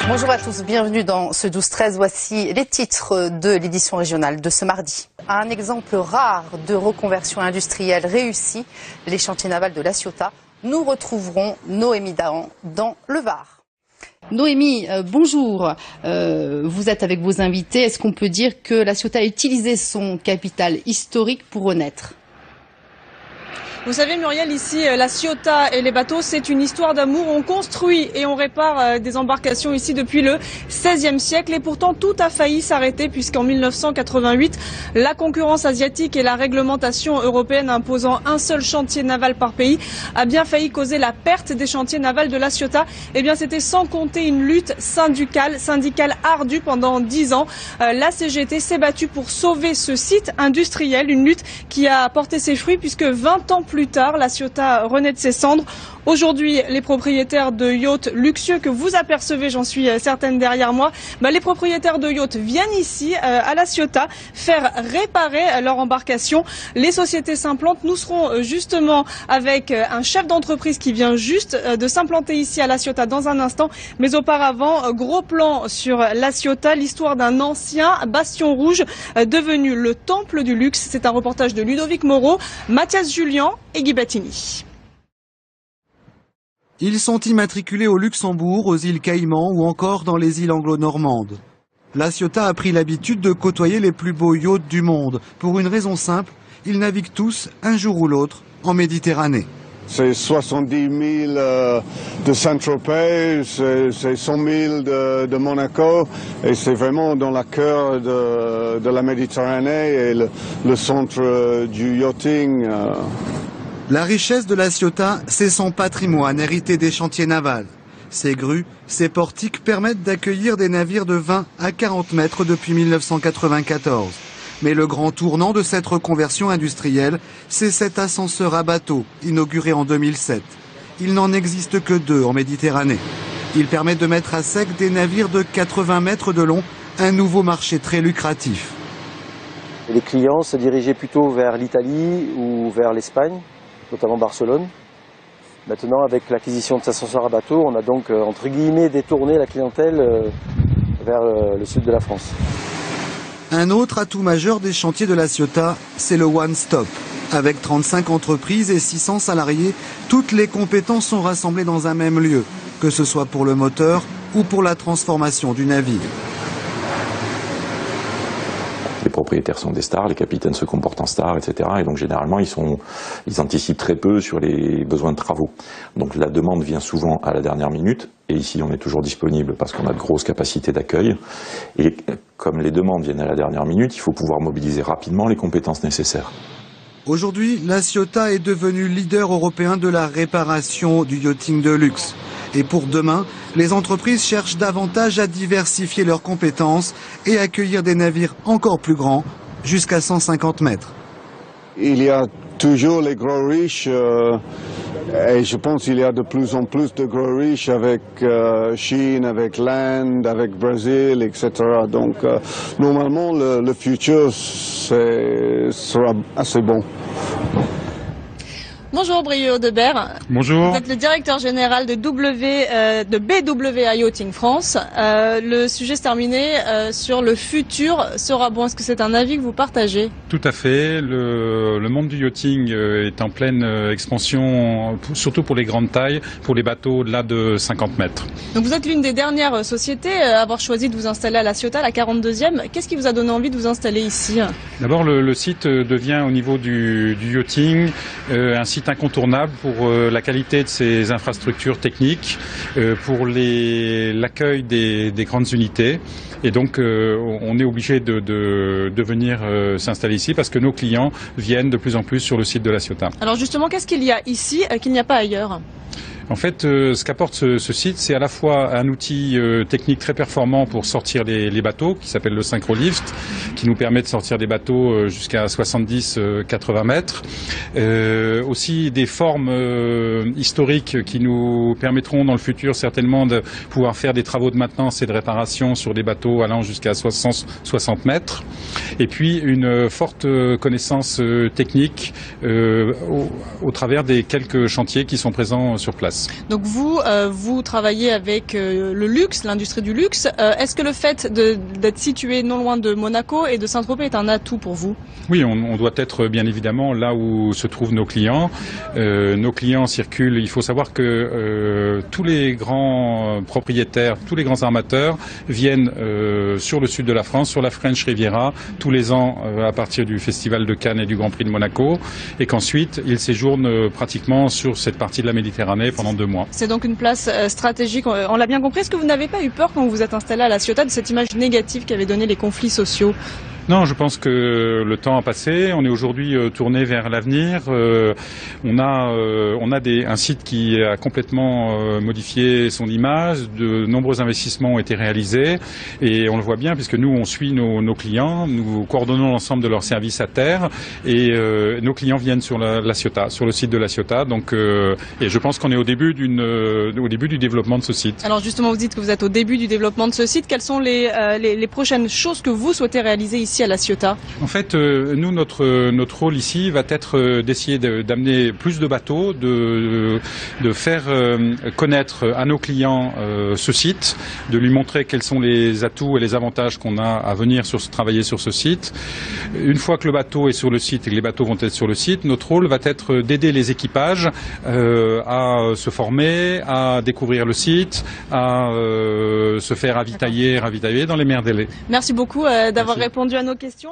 Bonjour à tous, bienvenue dans ce 12-13. Voici les titres de l'édition régionale de ce mardi. Un exemple rare de reconversion industrielle réussie, les chantiers navals de La Ciotat. Nous retrouverons Noémie Dahan dans le Var. Noémie, bonjour. Vous êtes avec vos invités. Est-ce qu'on peut dire que La Ciotat a utilisé son capital historique pour renaître ? Vous savez Muriel, ici La Ciotat et les bateaux, c'est une histoire d'amour. On construit et on répare des embarcations ici depuis le XVIe siècle et pourtant tout a failli s'arrêter puisqu'en 1988, la concurrence asiatique et la réglementation européenne imposant un seul chantier naval par pays a bien failli causer la perte des chantiers navals de La Ciotat. Eh bien c'était sans compter une lutte syndicale ardue pendant 10 ans. La CGT s'est battue pour sauver ce site industriel, une lutte qui a porté ses fruits puisque 20 ans plus tard, La Ciotat renaît de ses cendres. Aujourd'hui, les propriétaires de yachts luxueux que vous apercevez, j'en suis certaine derrière moi, les propriétaires de yachts viennent ici à La Ciotat faire réparer leur embarcation. Les sociétés s'implantent. Nous serons justement avec un chef d'entreprise qui vient juste de s'implanter ici à La Ciotat dans un instant. Mais auparavant, gros plan sur La Ciotat, l'histoire d'un ancien bastion rouge devenu le temple du luxe. C'est un reportage de Ludovic Moreau, Mathias Julien et Guy Battini. Ils sont immatriculés au Luxembourg, aux îles Caïmans ou encore dans les îles anglo-normandes. La Ciotat a pris l'habitude de côtoyer les plus beaux yachts du monde. Pour une raison simple, ils naviguent tous, un jour ou l'autre, en Méditerranée. C'est 70 000 de Saint-Tropez, c'est 100 000 de Monaco, et c'est vraiment dans le cœur de la Méditerranée et le centre du yachting. La richesse de La Ciotat, c'est son patrimoine hérité des chantiers navals. Ces grues, ces portiques permettent d'accueillir des navires de 20 à 40 mètres depuis 1994. Mais le grand tournant de cette reconversion industrielle, c'est cet ascenseur à bateau, inauguré en 2007. Il n'en existe que 2 en Méditerranée. Il permet de mettre à sec des navires de 80 mètres de long, un nouveau marché très lucratif. Les clients se dirigeaient plutôt vers l'Italie ou vers l'Espagne, notamment Barcelone. Maintenant, avec l'acquisition de cet ascenseur à bateau, on a donc, entre guillemets, détourné la clientèle vers le sud de la France. Un autre atout majeur des chantiers de La Ciotat, c'est le One Stop. Avec 35 entreprises et 600 salariés, toutes les compétences sont rassemblées dans un même lieu, que ce soit pour le moteur ou pour la transformation du navire. Les propriétaires sont des stars, les capitaines se comportent en stars, etc. Et donc généralement, ils anticipent très peu sur les besoins de travaux. Donc la demande vient souvent à la dernière minute. Et ici, on est toujours disponible parce qu'on a de grosses capacités d'accueil. Et comme les demandes viennent à la dernière minute, il faut pouvoir mobiliser rapidement les compétences nécessaires. Aujourd'hui, La Ciotat est devenue leader européen de la réparation du yachting de luxe. Et pour demain, les entreprises cherchent davantage à diversifier leurs compétences et accueillir des navires encore plus grands, jusqu'à 150 mètres. Il y a toujours les gros riches, et je pense qu'il y a de plus en plus de gros riches avec Chine, avec l'Inde, avec Brésil, etc. Donc normalement, le futur sera assez bon. Bonjour Brieux Debert. Bonjour. Vous êtes le directeur général de BWA Yachting France. Le sujet se terminait sur le futur sera bon. Est-ce que c'est un avis que vous partagez? Tout à fait. Le monde du yachting est en pleine expansion, surtout pour les grandes tailles, pour les bateaux au-delà de 50 mètres. Donc vous êtes l'une des dernières sociétés à avoir choisi de vous installer à La Ciotat, la 42e. Qu'est-ce qui vous a donné envie de vous installer ici? D'abord, le site devient au niveau du yachting un site incontournable pour la qualité de ses infrastructures techniques, pour l'accueil des grandes unités. Et donc, on est obligé de venir s'installer ici parce que nos clients viennent de plus en plus sur le site de La Ciotat. Alors justement, qu'est-ce qu'il y a ici qu'il n'y a pas ailleurs ? En fait, ce qu'apporte ce site, c'est à la fois un outil technique très performant pour sortir les bateaux, qui s'appelle le Synchrolift, qui nous permet de sortir des bateaux jusqu'à 70-80 mètres. Aussi des formes historiques qui nous permettront dans le futur certainement de pouvoir faire des travaux de maintenance et de réparation sur des bateaux allant jusqu'à 60 mètres. Et puis une forte connaissance technique au travers des quelques chantiers qui sont présents sur place. Donc vous travaillez avec le luxe, l'industrie du luxe. Est-ce que le fait d'être situé non loin de Monaco et de Saint-Tropez est un atout pour vous? Oui, on doit être bien évidemment là où se trouvent nos clients. Nos clients circulent. Il faut savoir que tous les grands propriétaires, tous les grands armateurs viennent sur le sud de la France, sur la French Riviera, tous les ans à partir du Festival de Cannes et du Grand Prix de Monaco, et qu'ensuite ils séjournent pratiquement sur cette partie de la Méditerranée pendant 2 mois. C'est donc une place stratégique, on l'a bien compris. Est-ce que vous n'avez pas eu peur quand vous vous êtes installé à La Ciotat de cette image négative qu'avaient donné les conflits sociaux? Non, je pense que le temps a passé. On est aujourd'hui tourné vers l'avenir. On a un site qui a complètement modifié son image. De nombreux investissements ont été réalisés et on le voit bien puisque nous on suit nos clients, nous coordonnons l'ensemble de leurs services à terre et nos clients viennent sur La Ciotat, sur le site de La Ciotat. Donc, et je pense qu'on est au début du développement de ce site. Alors justement, vous dites que vous êtes au début du développement de ce site. Quelles sont les prochaines choses que vous souhaitez réaliser ici à La Ciotat? En fait, nous, notre rôle ici va être d'essayer d'amener plus de bateaux, de faire connaître à nos clients ce site, de lui montrer quels sont les atouts et les avantages qu'on a à venir travailler sur ce site. Une fois que le bateau est sur le site et que les bateaux vont être sur le site, notre rôle va être d'aider les équipages à se former, à découvrir le site, à se faire ravitailler dans les meilleurs délais. Merci beaucoup d'avoir répondu à nos questions.